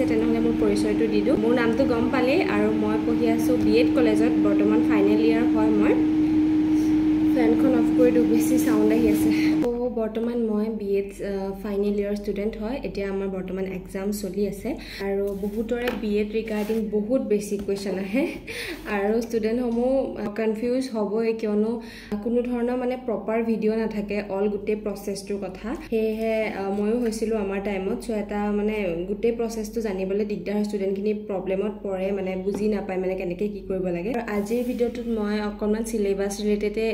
আছে তেনেহলে মোৰ পৰিচয়টো দি দিওঁ মোৰ নামটো গম পালে আৰু মই পঢ়ি আছো বিএড কলেজত বৰ্তমান ফাইনেল ইয়াৰ হয় মই ফেনখন অফ কৰি দিওঁ বেছি সাউন্ড আহি আছে বৰ্তমান মই বিএড ফাইনেল ইয়াৰ ষ্টুডেন্ট হয় এতিয়া আমাৰ বৰ্তমান এক্সাম চলি আছে আৰু বহুতৰে বিএড ৰিগাৰ্ডিং বহুত বেছি কোৱেশ্চন আহে আৰু ষ্টুডেন্ট সমূহ কনফিউজ হ'বই কিয়নো কোনো ধৰণৰ মানে প্ৰপাৰ ভিডিঅ' নাথাকে অল গোটেই প্ৰচেছটোৰ কথা হেহে ময়ো হৈছিলো আমাৰ টাইমত সো এটা মানে গোটেই প্ৰচেছটো জানিবলৈ দিগদাৰ ষ্টুডেন্টখিনি প্ৰবলেমত পৰে মানে বুজি নাপায় মানে কেনেকৈ কি কৰিব লাগে আৰু আজিৰ ভিডিঅ'টোত মই অকণমান সিলেবাস ৰিলেটেডে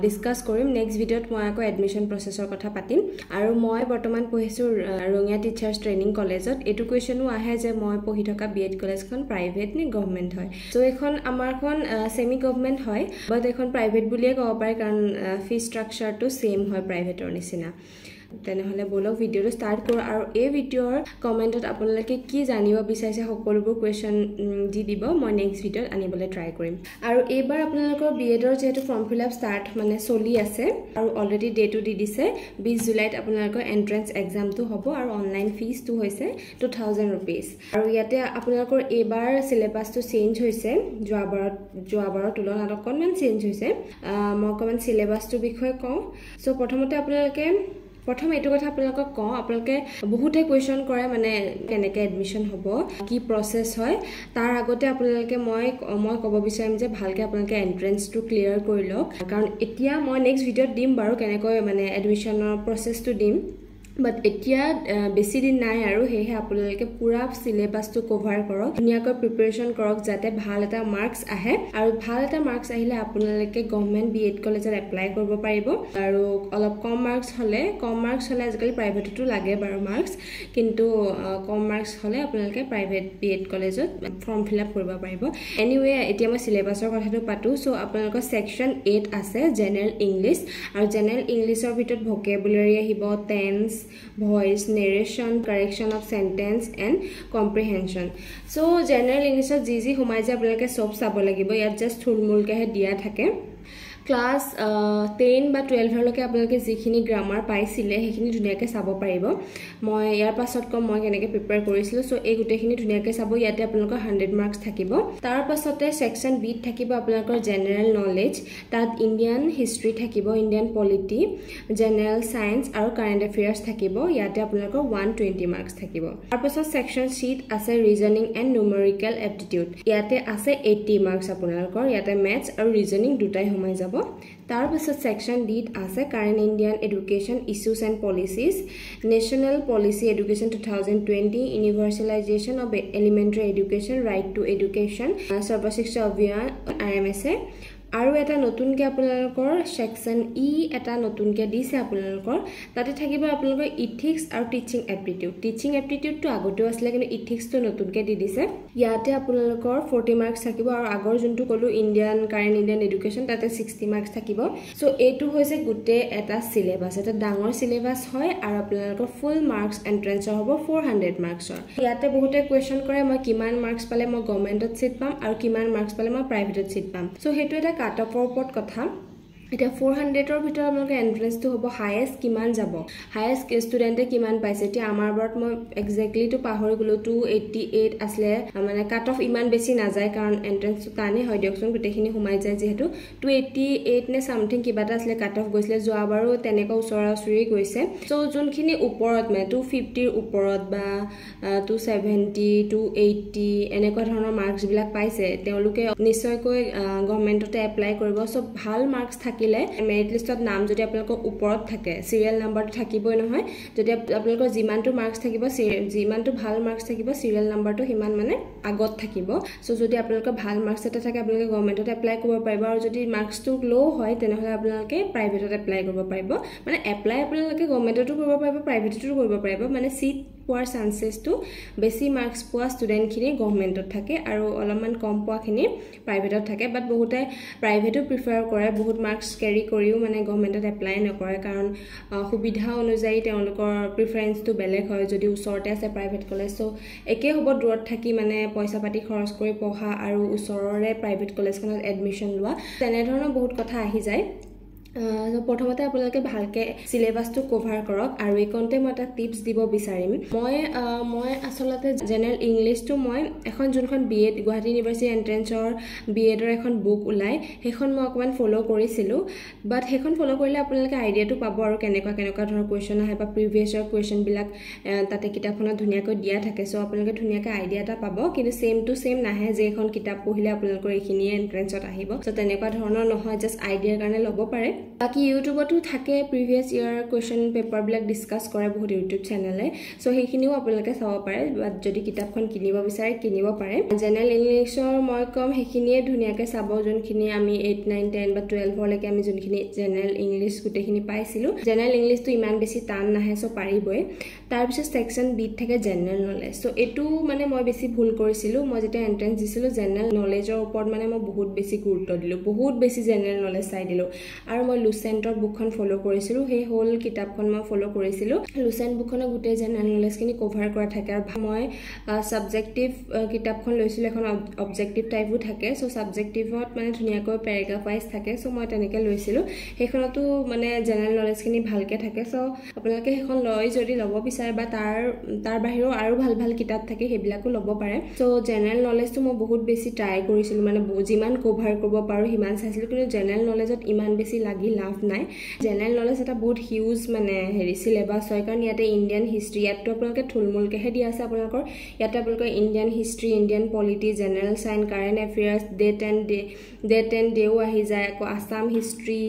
ডিসকাস কৰিম নেক্সট ভিডিঅ'ত মই আকৌ এডমিশন প্ৰচেছৰ কথা পাতিম আৰু মই বৰ্তমান পঢ়িছো ৰঙিয়া টিচাৰ্ছ ট্ৰেইনিং কলেজত এটো কোৱেশ্চনো আহে যে মই পঢ়ি থকা বিএড কলেজখন প্ৰাইভেট নে গভৰ্ণমেণ্ট হয় সো এখন আমাৰখন সেমি গভৰ্ণমেণ্ট হয় বাট এখন প্ৰাইভেট বুলিয়ে ক'ব পাৰি কাৰণ ফি ষ্ট্ৰাকচাৰটো সেম হয় প্ৰাইভেটৰ নিচিনা তেনেহলে বলক ভিডিঅটো স্টাৰ্ট কৰো আৰু এই ভিডিঅৰ কমেন্টত আপোনালোকে কি জানিব বিচাৰিছে সকলোবোৰ কোৱেশ্চন দি দিব মই নেক্সট ভিডিঅত আনিবলৈ ট্ৰাই কৰিম আৰু এইবাৰ আপোনালোকৰ বিএডৰ যেটো ফৰ্ম ফিল আপ ষ্টাৰ্ট মানে চলি আছে আৰু অলৰেডি ডেটো দি দিছে 20 জুলাইত আপোনালোকৰ এন্ট্ৰেন্স এক্সামটো হ'ব আৰু অনলাইন ফিজটো হৈছে 2000 रुपीस আৰু ইয়াতে আপোনালোকৰ এইবাৰ সিলেবাসটো চেঞ্জ হৈছে যোৱাবাৰৰ তুলনাত অকণমান চেঞ্জ হৈছে মই অকণমান সিলেবাসটোৰ বিষয়ে কওঁ সো প্ৰথমতে আপোনালোকে প্ৰথম এটো কথা আপোনালোকক কওঁ আপোনালোকে বহুতে কোৱেশ্চন কৰে মানে কেনেকৈ এডমিশন হ'ব কি প্ৰসেস হয় তাৰ আগতে আপোনালোকে মই ক'ব বিচাৰিম যে ভালকৈ আপোনালোকে এন্ট্ৰেন্সটো ক্লিয়াৰ কৰি লওক কাৰণ এতিয়া মই নেক্সট ভিডিঅত দিম বাৰু কেনেকৈ মানে এডমিশনৰ প্ৰসেসটো দিম But এতিয়া বেছি দিন নাই আৰু হেহে আপোনালোকে পুৰা সিলেবাসটো কভাৰ কৰক ধুনিয়াকৈ প্ৰিপাৰেচন কৰক যাতে ভাল এটা মাৰ্কস আহে আৰু ভাল এটা মাৰ্কস আহিলে আপোনালোকে গভৰ্ণমেণ্ট বিএড কলেজত এপ্লাই কৰিব পাৰিব আৰু অলপ কম মাৰ্কস হলে আজিকালি প্ৰাইভেটতো লাগে বাৰু মাৰ্কস কিন্তু কম মাৰ্কস হলে আপোনালোকে প্ৰাইভেট বিএড কলেজত ফৰ্ম ফিল আপ কৰিব পাৰিব এনিৱে এতিয়া মই সিলেবাসৰ কথাটো পাতো সো আপোনালোকৰ সেকশন 8 আছে জেনাৰেল ইংলিশ আৰু জেনাৰেল ইংলিশৰ ভিতৰত ভোকেবুলাৰী আহিব tense voice narration correction of sentence and comprehension so general english ji humai ja আপোনালোকে সব চাব লাগিব ইয়াত জাস্ট থুলমুলকে দিয়া থাকে ক্লাস 10 বা 12 লকে আপোনালোকে যিখিনি গ্ৰামাৰ পাইছিলে সেইখিনি ধুনিয়াকৈ চাব পাৰিব মই ইয়াৰ পাছত কম মই কেনেকৈ প্ৰিপেয়াৰ কৰিছিলো সো এই গুটেখিনি ধুনিয়াকৈ চাব ইয়াতে আপোনালোকৰ 100 মাৰ্কস থাকিব তাৰ পাছতে সেকশন বি থাকিব আপোনালোকৰ জেনাৰেল নলেজ তাত ইণ্ডিয়ান হিষ্ট্ৰী থাকিব ইণ্ডিয়ান পলিটি জেনাৰেল সায়েন্স আৰু কাৰেন্ট এফেয়াৰ্স থাকিব ইয়াতে আপোনালোকৰ 120 মাৰ্কস থাকিব তাৰ পাছত সেকশন সি আছে ৰিজনিং এণ্ড নিউমেৰিকেল এপ্টিটিউড ইয়াতে আছে 80 মাৰ্কস আপোনালোকৰ ইয়াতে ম্যাথছ আৰু ৰিজনিং দুটাই সোমাই যাব তাৰ পাছত সেকশন ডি আছে current Indian education issues and policies national policy education 2020 ইউনিভাৰ্সেলাইজেশ্যন of elementary education right to education সৰ্বশিক্ষা অভিযান আৰএমএছএ আৰু এটা নতুনকৈ আপোনালোকৰ সেকশন ই এটা নতুনকৈ দিছে আপোনালোকৰ তাতে থাকিব আপোনালোকৰ ইথিক্স আৰু টিচিং এপ্টিটিউডটো আগতেও আছিল কিন্তু ইথিক্সটো নতুনকৈ দি দিছে ইয়াতে আপোনালোকৰ 40 মাৰ্কস থাকিব আৰু আগৰ যোনটো কলো কাৰেন্ট ইণ্ডিয়ান এডুকেশ্যন তাতে 60 মাৰ্কস থাকিব সো এইটো হৈছে গুটে এটা সিলেবাস এটা ডাঙৰ সিলেবাস হয় আৰু আপোনালোকৰ ফুল মাৰ্কস এন্ট্ৰেন্সৰ হ'ব 400 মাৰ্কসৰ ইয়াতে বহুতে কোৱেশ্চন কৰে মই কিমান মাৰ্কস পালে মই গভৰ্ণমেণ্টত সিট পাম আৰু কিমান মাৰ্কস পালে মই প্ৰাইভেটত সিট পাম সো হেতু এটা কাট অফৰ ওপৰত কথা এটা 400 ৰ ভিতৰত আপোনালোকৰ এন্ট্ৰেন্সটো হ'ব হাইয়েষ্ট কিমান যাব হাইয়েষ্ট ষ্টুডেন্টে কিমান পাইছে এতিয়া আমাৰ বাৰত মই এক্স্যাক্টলি তো পাহৰি গলো 288 আসলে মানে কাট অফ ইমান বেছি না যায় কাৰণ এন্ট্ৰেন্সটো টানে হয় দিয়কচোন গুটেখিনি সোমাই যায় যেহেতু 288 নে সামথিং কিবাটা আসলে কাট অফ গৈছিলে যোৱাবাৰো তেনেকৈ ওচৰা-ওচৰি গৈছে সো যোনখিনি ওপৰত মানে 250 ৰ ওপৰত বা 270 280 এনেকুৱা ধৰণৰ মাৰ্কস বিলাক পাইছে তেওঁলোকে নিশ্চয়কৈ গভৰ্ণমেণ্টতে এপ্লাই কৰিব সো ভাল মাৰ্কস থাকিলে মেৰিট লিষ্টত নাম যদি আপোনালোকৰ ওপৰত থাকে সিৰিয়াল নাম্বাৰটো থাকিবই নহয় যদি আপোনালোকৰ যিমানটো মাৰ্কস থাকিব যিমানটো ভাল মাৰ্কস থাকিব সিৰিয়াল নাম্বাৰটো হিমান মানে আগত থাকিব সো যদি আপোনালোকৰ ভাল মাৰ্কস এটা থাকে আপোনালোকে গভৰ্ণমেণ্টত এপ্লাই কৰিব পাৰিব আৰু যদি মাৰ্কসটো লো হয় তেনেহলে আপোনালোকে প্ৰাইভেটত এপ্লাই কৰিব পাৰিব মানে এপ্লাই আপোনালোকে গভৰ্ণমেণ্টতো কৰিব পাৰিব প্ৰাইভেটতো কৰিব পাৰিব মানে সিট পোৱাৰ চান্সেসটো বেছি মাৰ্কস পোৱা ষ্টুডেন্টখিনি গভৰ্ণমেণ্টত থাকে আৰু অলপমান কম পোৱাখিনি প্ৰাইভেটত থাকে বাট বহুতে প্ৰাইভেটো প্ৰিফাৰ কৰে বহুত মাৰ্কস ক্যাৰি কৰিও মানে গভৰ্ণমেণ্টত এপ্লাই নকৰে কাৰণ সুবিধা অনুযায়ী তেওঁলোকৰ প্ৰিফাৰেন্সটো বেলেগ হয় যদি ওচৰতে আছে প্ৰাইভেট কলেজ সো একে হ'ব দূৰত থাকি মানে পইচা পাতি খৰচ কৰি পঢ়া আৰু ওচৰৰে প্ৰাইভেট কলেজখনত এডমিশন লোৱা তেনে ধৰণৰ বহুত কথা আহি যায় প্ৰথমতে আপোনালোকে ভালকৈ চিলেবাছটো কভাৰ কৰক আৰু এইকণতে মই এটা টিপছ দিব বিচাৰিম মই আচলতে জেনেৰেল ইংলিছটো মই এখন যোনখন BEd গুৱাহাটী ইউনিভাৰ্চিটি এণ্ট্ৰেঞ্চৰ BEdৰ এখন বুক ওলাই সেইখন মই অকণমান ফ'ল' কৰিছিলোঁ বাট সেইখন ফ'ল' কৰিলে আপোনালোকে আইডিয়াটো পাব আৰু কেনেকুৱা ধৰণৰ কুৱেশ্যন আহে বা প্ৰিভিয়াছ ইয়াৰ কুৱেশ্যনবিলাক তাতে কিতাপখনত ধুনীয়াকৈ দিয়া থাকে চ' আপোনালোকে ধুনীয়াকৈ আইডিয়া এটা পাব কিন্তু ছেম টু ছেম নাহে যে এখন কিতাপ পঢ়িলে আপোনালোকৰ এইখিনিয়ে এণ্ট্ৰেঞ্চত আহিব চ' তেনেকুৱা ধৰণৰ নহয় জাষ্ট আইডিয়াৰ কাৰণে ল'ব পাৰে বাকি ইউটিউবতো থাকে প্ৰিভিয়াছ ইয়াৰ কুৱেশ্যন পেপাৰবিলাক ডিছকাছ কৰে বহুত ইউটিউব চেনেলে চ' সেইখিনিও আপোনালোকে চাব পাৰে বাট যদি কিতাপখন কিনিব বিচাৰে কিনিব পাৰে জেনেৰেল ইংলিছৰ মই কম সেইখিনিয়ে ধুনীয়াকৈ চাব যোনখিনি আমি 8, 9, 10 বা 12লৈকে আমি যোনখিনি জেনেৰেল ইংলিছ গোটেইখিনি পাইছিলোঁ জেনেৰেল ইংলিছটো ইমান বেছি টান নাহে চ' পাৰিবই তাৰপিছত ছেকশ্যন বিত থাকে জেনেৰেল নলেজ চ' এইটো মানে মই বেছি ভুল কৰিছিলোঁ মই যেতিয়া এণ্ট্ৰেঞ্চ দিছিলোঁ জেনেৰেল নলেজৰ ওপৰত মানে মই বহুত বেছি গুৰুত্ব দিলোঁ বহুত বেছি জেনেৰেল নলেজ চাই দিলোঁ আৰু মই লুচেণ্টৰ বুকখন ফ'ল' কৰিছিলোঁ সেই হোল কিতাপখন মই ফ'ল' কৰিছিলোঁ লুচেণ্ট বুকখনৰ গোটেই জেনেৰেল নলেজখিনি কভাৰ কৰা থাকে আৰু মই ছাবজেক্টিভ কিতাপখন লৈছিলোঁ এখন অবজেক্টিভ টাইপো থাকে চ' ছাবজেক্টিভত মানে ধুনীয়াকৈ পেৰেগ্ৰাফ ৱাইজ থাকে চ' মই তেনেকৈ লৈছিলোঁ সেইখনতো মানে জেনেৰেল নলেজখিনি ভালকৈ থাকে চ' আপোনালোকে সেইখন লৈ যদি ল'ব বিচাৰে বা তাৰ বাহিৰেও আৰু ভাল কিতাপ থাকে সেইবিলাকো ল'ব পাৰে চ' জেনেৰেল নলেজটো মই বহুত বেছি ট্ৰাই কৰিছিলোঁ মানে যিমান কভাৰ কৰিব পাৰোঁ সিমান চাইছিলোঁ কিন্তু জেনেৰেল নলেজত ইমান বেছি লাগি লাভ নাই জেনেৰেল নলেজ এটা বহুত হিউজ মানে চিলেবাছ হয় কাৰণ ইয়াতে ইণ্ডিয়ান হিষ্ট্ৰী ইয়াততো আপোনালোকে থুলমূলকৈহে দিয়া আছে আপোনালোকৰ ইয়াতে আপোনালোকৰ Indian history Indian polity general science current affairs date and day আহি যায় আকৌ আছাম হিষ্ট্ৰী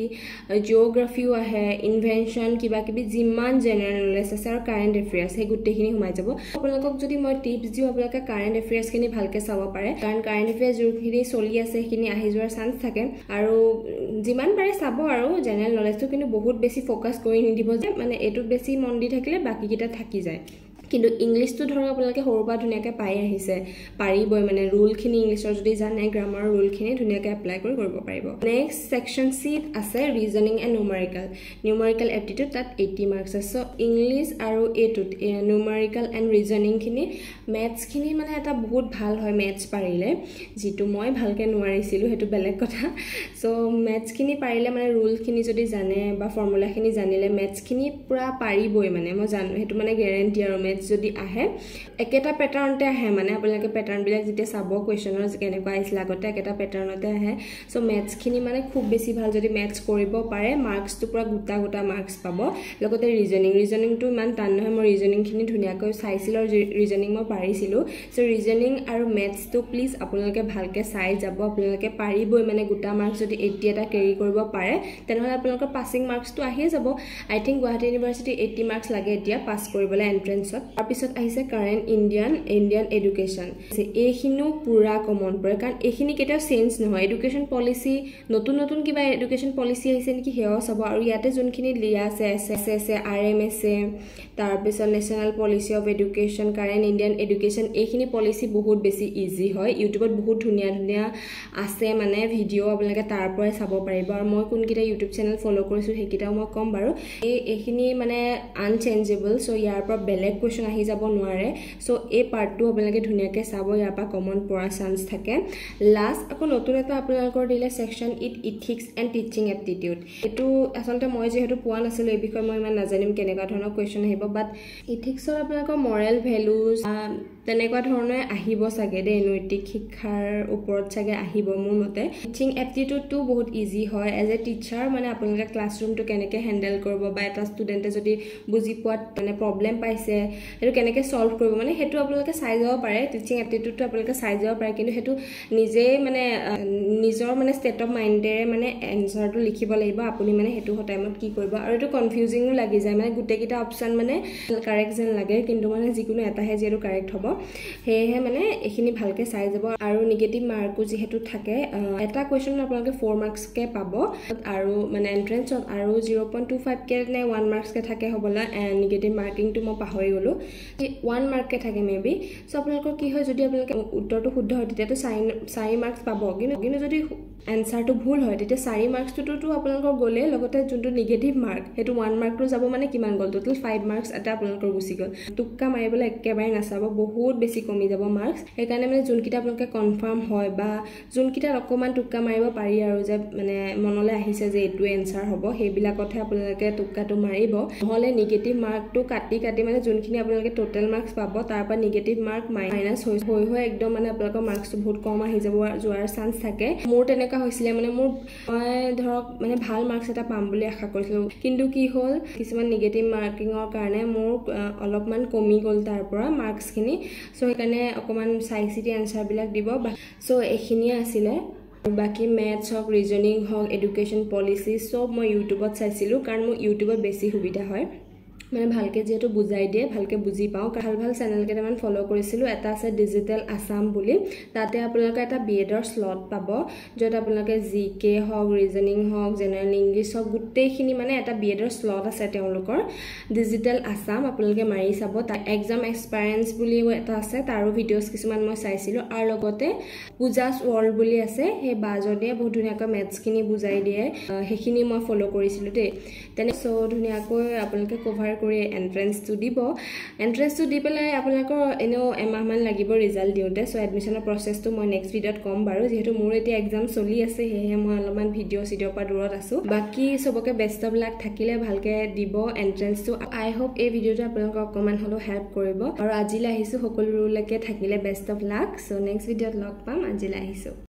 জিঅ'গ্ৰাফিও আহে ইনভেনশ্যন কিবাকিবি যিমান জেনেৰেল নলেজ আছে আৰু কাৰেণ্ট এফেয়াৰ্ছ সেই গোটেইখিনি সোমাই যাব আপোনালোকক যদি মই টিপছ দিওঁ আপোনালোকে কাৰেণ্ট এফেয়াৰ্ছখিনি ভালকৈ চাব পাৰে কাৰণ কাৰেণ্ট এফেয়াৰ্ছ যোনখিনি চলি আছে সেইখিনি আহি যোৱাৰ চান্স থাকে আৰু যিমান পাৰে চাব আৰু জেনেৰেল নলেজটো কিন্তু বহুত বেছি ফ'কাছ কৰি নিদিব যে মানে এইটোত বেছি মন দি থাকিলে বাকীকেইটা থাকি যায় কিন্তু ইংলিছটো ধৰক আপোনালোকে সৰুৰ পৰা ধুনীয়াকৈ পাই আহিছে পাৰিবই মানে ৰুলখিনি ইংলিছৰ যদি জানে গ্ৰামাৰৰ ৰুলখিনি ধুনীয়াকৈ এপ্লাই কৰিব পাৰিব নেক্সট ছেকশ্যন চিত আছে ৰিজনিং এণ্ড নিউমাৰিকেল এপ্টিটিউড তাত 80 মাৰ্কছ আছে চ' ইংলিছ আৰু এইটোত নিউমাৰিকেল এণ্ড ৰিজনিংখিনি মেথছখিনি মানে এটা বহুত ভাল হয় মেথছ পাৰিলে যিটো মই ভালকৈ নোৱাৰিছিলোঁ সেইটো বেলেগ কথা চ' মেথছখিনি পাৰিলে মানে ৰুলখিনি যদি জানে বা ফৰ্মুলাখিনি জানিলে মেথছখিনি পূৰা পাৰিবই মানে মই জানো সেইটো মানে গেৰেণ্টি আৰু মেথছ যদি আহে একেটা পেটাৰ্ণতে আহে মানে আপোনালোকে পেটাৰ্ণবিলাক যেতিয়া চাব কুৱেশ্যনৰ কেনেকুৱা আহিছিলে আগতে একেটা পেটাৰ্ণতে আহে চ' মেথছখিনি মানে খুব বেছি ভাল যদি মেথছ কৰিব পাৰে মাৰ্কছটো পূৰা গোটা মাৰ্কছ পাব লগতে ৰিজনিংটো ইমান টান নহয় মই ৰিজনিংখিনি ধুনীয়াকৈ চাইছিলোঁ আৰু ৰিজনিং মই পাৰিছিলোঁ চ' ৰিজনিং আৰু মেথছটো প্লিজ আপোনালোকে ভালকৈ চাই যাব আপোনালোকে পাৰিবই মানে গোটা মাৰ্কছ যদি 80 এটা কেৰি কৰিব পাৰে তেনেহ'লে আপোনালোকৰ পাছিং মাৰ্কছটো আহিয়ে যাব আই থিংক গুৱাহাটী ইউনিভাৰ্চিটি 80 মাৰ্কছ লাগে এতিয়া পাছ কৰিবলৈ এণ্ট্ৰেঞ্চত তাৰপিছত আহিছে কাৰেণ্ট ইণ্ডিয়ান এডুকেশ্যন এইখিনিও পূৰা কমন পৰে কাৰণ এইখিনি কেতিয়াও চেঞ্জ নহয় এডুকেশ্যন পলিচি নতুন কিবা এডুকেশ্যন পলিচি আহিছে নেকি সেয়াও চাব আৰু ইয়াতে যোনখিনি লিয়া আছে SSS RMSA তাৰপিছত national policy of education current Indian education এইখিনি পলিচি বহুত বেছি ইজি হয় ইউটিউবত বহুত ধুনীয়া আছে মানে ভিডিঅ' আপোনালোকে তাৰ পৰাই চাব পাৰিব আৰু মই কোনকেইটা ইউটিউব চেনেল ফ'ল' কৰিছোঁ সেইকেইটাও মই ক'ম বাৰু এইখিনি মানে আনচেঞ্জেবল চ' ইয়াৰ পৰা বেলেগ কুৱেশ্যন আহি যাব নোৱাৰে চ' এই পাৰ্টটো আপোনালোকে ধুনীয়াকৈ চাব ইয়াৰ পৰা কমন পৰা চান্স থাকে লাষ্ট আকৌ নতুন এটা আপোনালোকৰ দিলে section ethics and teaching aptitude এইটো আচলতে মই যিহেতু পোৱা নাছিলোঁ এই বিষয়ে মই ইমান নাজানিম কেনেকুৱা ধৰণৰ কুৱেশ্যন আহিব বাট ইথিক্সৰ আপোনালোকৰ মৰেল ভেলুজ তেনেকুৱা ধৰণে আহিব চাগে দেই নৈতিক শিক্ষাৰ ওপৰত চাগে আহিব মোৰ মতে টিচিং এপ্টিটিউডটো বহুত ইজি হয় এজ এ টিচাৰ মানে আপোনালোকে ক্লাছৰুমটো কেনেকৈ হেণ্ডেল কৰিব বা এটা ষ্টুডেণ্টে যদি বুজি পোৱাত মানে প্ৰব্লেম পাইছে সেইটো কেনেকৈ ছল্ভ কৰিব মানে সেইটো আপোনালোকে চাই যাব পাৰে টিচিং এপ্টিটিউডটো আপোনালোকে চাই যাব পাৰে কিন্তু সেইটো নিজেই মানে নিজৰ মানে ষ্টেট অফ মাইণ্ডেৰে মানে এনচাৰটো লিখিব লাগিব আপুনি মানে সেইটো টাইমত কি কৰিব আৰু এইটো কনফিউজিঙো লাগি যায় মানে গোটেইকেইটা অপশ্যন মানে কাৰেক্ট যেন লাগে কিন্তু মানে যিকোনো এটাহে যিহেতু কাৰেক্ট হ'ব সেয়েহে মানে এইখিনি ভালকৈ চাই যাব আৰু নিগেটিভ মাৰ্কো যিহেতু থাকে এটা কুৱেশ্যন আপোনালোকে 4 মাৰ্কছকৈ পাব আৰু মানে এণ্ট্ৰেঞ্চত আৰু 0.25কে নে 1 মাৰ্কছকৈ থাকে হ'বলা নিগেটিভ মাৰ্কিংটো মই পাহৰি গ'লোঁ আৰু 1 মাৰ্ককে থাকে মেবি সো আপোনালোকৰ কি হয় যদি আপোনালোকে উত্তৰটো শুদ্ধ হয় তেতিয়াতো 4 মাৰ্কস পাব কিন্তু যদি এনসাৰটো ভুল হয় তেতিয়া 4 মাৰ্কসটোতো আপোনালোকৰ গলে লগতে যোনটো নেগেটিভ মাৰ্ক হেতু 1 মাৰ্কটো যাব মানে কিমান গল টোটাল 5 মাৰ্কস এটা আপোনালোকৰ গুচি গল টুক্কা মাৰিবলৈ একেবাৰে নাচাব বহুত বেছি কমি যাব মাৰ্কস সেইকাৰণে মানে যোনকিটা আপোনালোকে কনফাৰ্ম হয় বা যোনকিটা অকমান টুক্কা মাৰিব পাৰি আৰু যে মানে মনলৈ আহিছে যে এটো এনসাৰ হ'ব সেইবিলাকতহে আপোনালোকে টুক্কাটো মাৰিব নহলে নেগেটিভ মাৰ্কটো কাটি মানে যোনখিনি আপোনালোকে টোটাল মাৰ্কস পাব তাৰ পৰা নেগেটিভ মাৰ্ক মাইনাস হৈ একদম মানে আপোনালোকৰ মাৰ্কসটো বহুত কম আহি যাব যোৱাৰ চান্স থাকে মোৰ তেনেকা হৈছিলে মানে মোৰ মই ধৰক মানে ভাল মাৰ্কস এটা পাম বুলি আশা কৰিছিলো কিন্তু কি হ'ল কিছুমান নেগেটিভ মাৰ্কিংৰ কাৰণে মোৰ অলপমান কমি গল তাৰ পৰা মাৰ্কসখিনি সো সেইকাৰণে অকমান চাইচিটি আনসাৰ বিলাক দিব সো এখিনিয়ে আছিল বাকি ম্যাথছ হক ৰিজনিং হক এডুকেশন পলিসি সব মই ইউটিউবত চাইছিলো কাৰণ মোৰ ইউটিউবত বেছি সুবিধা হয় মানে ভালকে যেটো বুজাই দিয়ে ভালকে বুজি পাও ভাল চেনেল কেটামান ফলো কৰিছিলো এটা আছে ডিজিটেল আসাম বুলি তাতে আপোনালোকে এটা বিএডৰ স্লট পাব যত আপোনালোকে জিকে হক ৰিজনিং হক জেনাৰেল ইংলিশ হক গুটেইখিনি মানে এটা বিএডৰ স্লট আছে তেওঁলোকৰ ডিজিটেল আসাম আপোনালোকে মাৰি চাব তা এক্সাম এক্সপেৰিয়েন্স বুলি এটা আছে তাৰো ভিডিওস কিছুমান মই চাইছিলো আৰু লগতে পূজাস ওয়াৰ্ল্ড বুলি আছে হে বাজদিয়ে বহুত ধুনিয়াকৈ ম্যাথছ খিনি বুজাই দিয়ে হেখিনি মই ফলো কৰিছিলো দে তেনে সো ধুনিয়াকৈ আপোনালোকে কভাৰ কৰি এন্ট্ৰেন্সটো দিব এন্ট্ৰেন্সটো দি পেলাই আপোনালোকৰ এনেও এমাহ মান লাগিব ৰিজাল্ট দিওতে সো এডমিশনৰ প্ৰসেসটো মই নেক্সট ভিডিওত কম বাৰু যেহেতু মোৰ এতিয়া এক্সাম চলি আছে হেহে মই অলপমান ভিডিও পৰা দূৰত আছো বাকি সবকে বেষ্ট অফ লাক থাকিলে ভালকে দিব এন্ট্ৰেন্সটো আই হোপ এই ভিডিওটো আপোনালোকক অকমান হলো হেল্প কৰিব আৰু আজিলৈ আহিছো সকলোলৈকে থাকিলে best of luck so next ভিডিওত লগ পাম আজিলৈ আহিছো